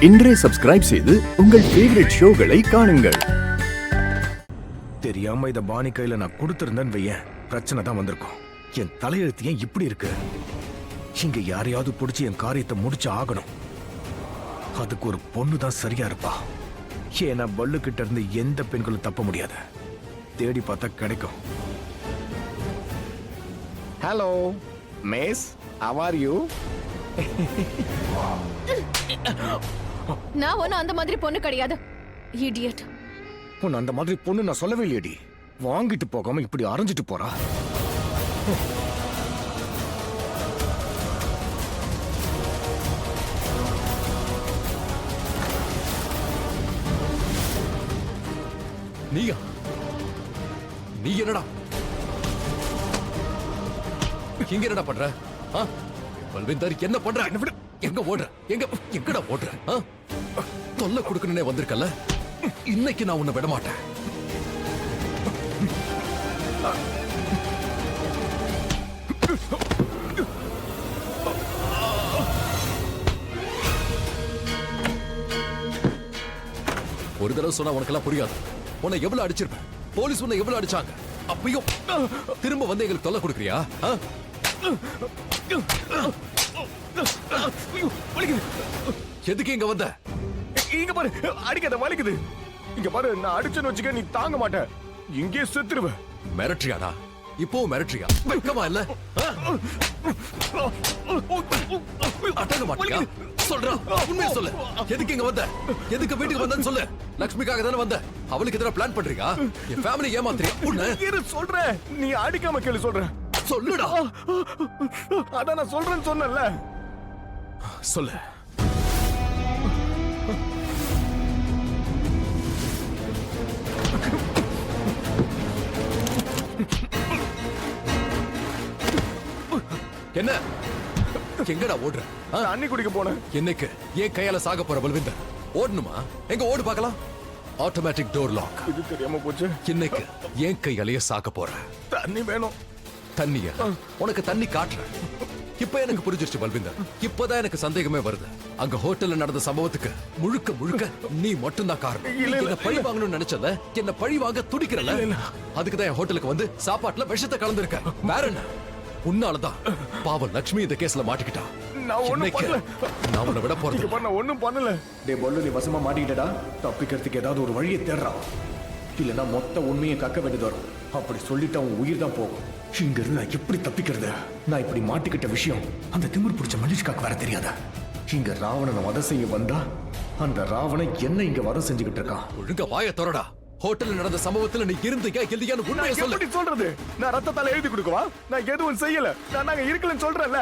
இன்றே சப்ஸ்கிரைப் செய்து உங்கள் ஃபேவரட் ஷோகளை காணுங்கள். தெரியாம இத பாணி கையில நான் கொடுத்திருந்தேன்னு வையேன், பிரச்சனை தான் வந்திருக்கும். என் தலையெழுத்து ஏன் இப்படி இருக்கு? இங்க யாரையாவது பிடிச்சி என் காரியத்தை முடிச்சு ஆகணும். அதுக்கு ஒரு பொண்ணு தான் சரியா இருப்பா. ஏன்னா பல்லு கிட்ட இருந்து எந்த பெண்களும் தப்ப முடியாது. தேடி பார்த்தா கிடைக்கும். Hello miss, how are you? நான் ஒன்னும் அந்த மாதிரி பொண்ணு கிடையாது. இடியட். உன் அந்த மாதிரி பொண்ணு நான் சொல்லவே இல்லையடி. வாங்கிட்டு போகாம இப்படி அரைஞ்சிட்டு போறா. நீயா? நீ என்னடா இங்க என்னடா பண்ற? பல்வேந்தர் என்ன பண்ற? எங்க ஓடுற? எங்கடா ஓடுற? தொல்லை கொடுக்கணும்னே வந்திருக்கல. இன்னைக்கு நான் உன்னை விட மாட்டேன். ஒரு தடவை சொன்னா உனக்கெல்லாம் புரியாது. உன்னை எவ்வளவு அடிச்சிருப்பேன். போலீஸ் உன்னை எவ்வளவு அடிச்சாங்க. அப்பயும் திரும்ப வந்து எங்களுக்கு தொல்லை கொடுக்குறியா? எதுக்கு இங்க வந்த? இங்க பாரு, அடிக்காத, வலிக்குது. இங்க பாரு, நான் அடிச்சேன்னு வச்சுக்க, நீ தாங்க மாட்ட. இங்கே செத்துருவ. மிரட்ரியாடா? இப்போ மிரட்ரியா? வெக்கமா இல்ல? அடங்க மாட்டியா? சொல்றா, உண்மையை சொல்லு. எதுக்கு இங்க வந்த? எதுக்கு வீட்டுக்கு வந்தன்னு சொல்லு. லக்ஷ்மிக்காக தானே வந்த. அவளுக்கு எதிராக பிளான் பண்றீங்க? என் ஃபேமிலி ஏமாத்துறியா? உன்னை இரு சொல்றேன். நீ அடிக்காம கேளு, சொல்றேன். சொல்லுடா. அதான் நான் சொல்றேன்னு சொன்னேன்ல. சொல்லு. என்ன? எங்கடா ஓடுற? தண்ணி குடிக்க போனேன். என்னைக்கு என் கையால சாக போற பல்விந்தர்? ஓடணுமா? எங்க ஓடு பார்க்கலாம். Automatic door lock. இது தெரியாம போச்சு. இன்னைக்கு என் கையாலேயே சாக போற. தண்ணி வேணும். தண்ணியா? உனக்கு தண்ணி காட்டுறேன். இப்ப எனக்கு புரிஞ்சிருச்சு பல்விந்தர். இப்பதான் எனக்கு சந்தேகமே வருது. அங்க ஹோட்டல்ல நடந்த சம்பவத்துக்கு முழுக்க முழுக்க நீ மட்டும்தான் காரணம். என்ன பழி வாங்கணும்னு நினைச்சல, என்ன பழி வாங்க துடிக்கிறல. அதுக்குதான் என் ஹோட்டலுக்கு வந்து சாப்பாட்டுல விஷத்தை கலந்துருக்க. வேற என்ன? உன்னாலதான் பாவம் லட்சுமி இந்த கேஸ்ல மாட்டிக்கிட்டா. நான் ஒண்ணும் பண்ணல. நான் உன்னை விட போறது. நான் ஒண்ணும் பண்ணல. டேய் பொல்லு, நீ வசமா மாட்டிக்கிட்டடா. தப்பிக்கிறதுக்கு ஏதாவது ஒரு வழியை தேடுறான். இல்லனா மொத்த உண்மையை கக்க வேண்டியது வரும். அப்படி சொல்லிட்டு அவன் உயிர் தான் போகும். இங்க இருந்து நான் எப்படி தப்பிக்கிறது? நான் இப்படி மாட்டிக்கிட்ட விஷயம் அந்த திமிர் பிடிச்ச மல்லிஷ்காக்கு வேற தெரியாதா? இங்க ராவணனை வதம் செய்ய வந்தா அந்த ராவணன் என்ன இங்க வதம் செஞ்சுக்கிட்டு இருக்கான். ஒழுங்கா வாய தரடா. ஹோட்டல்ல நடந்த சம்பவத்துல நீ இருந்தீங்க இல்லையான்னு உண்மையை சொல்லு. எப்படி சொல்றது? நான் ரத்தத்தால எழுதி கொடுக்கவா? நான் எதுவும் செய்யல. நான் நாங்க இருக்கலன்னு சொல்றேன்ல.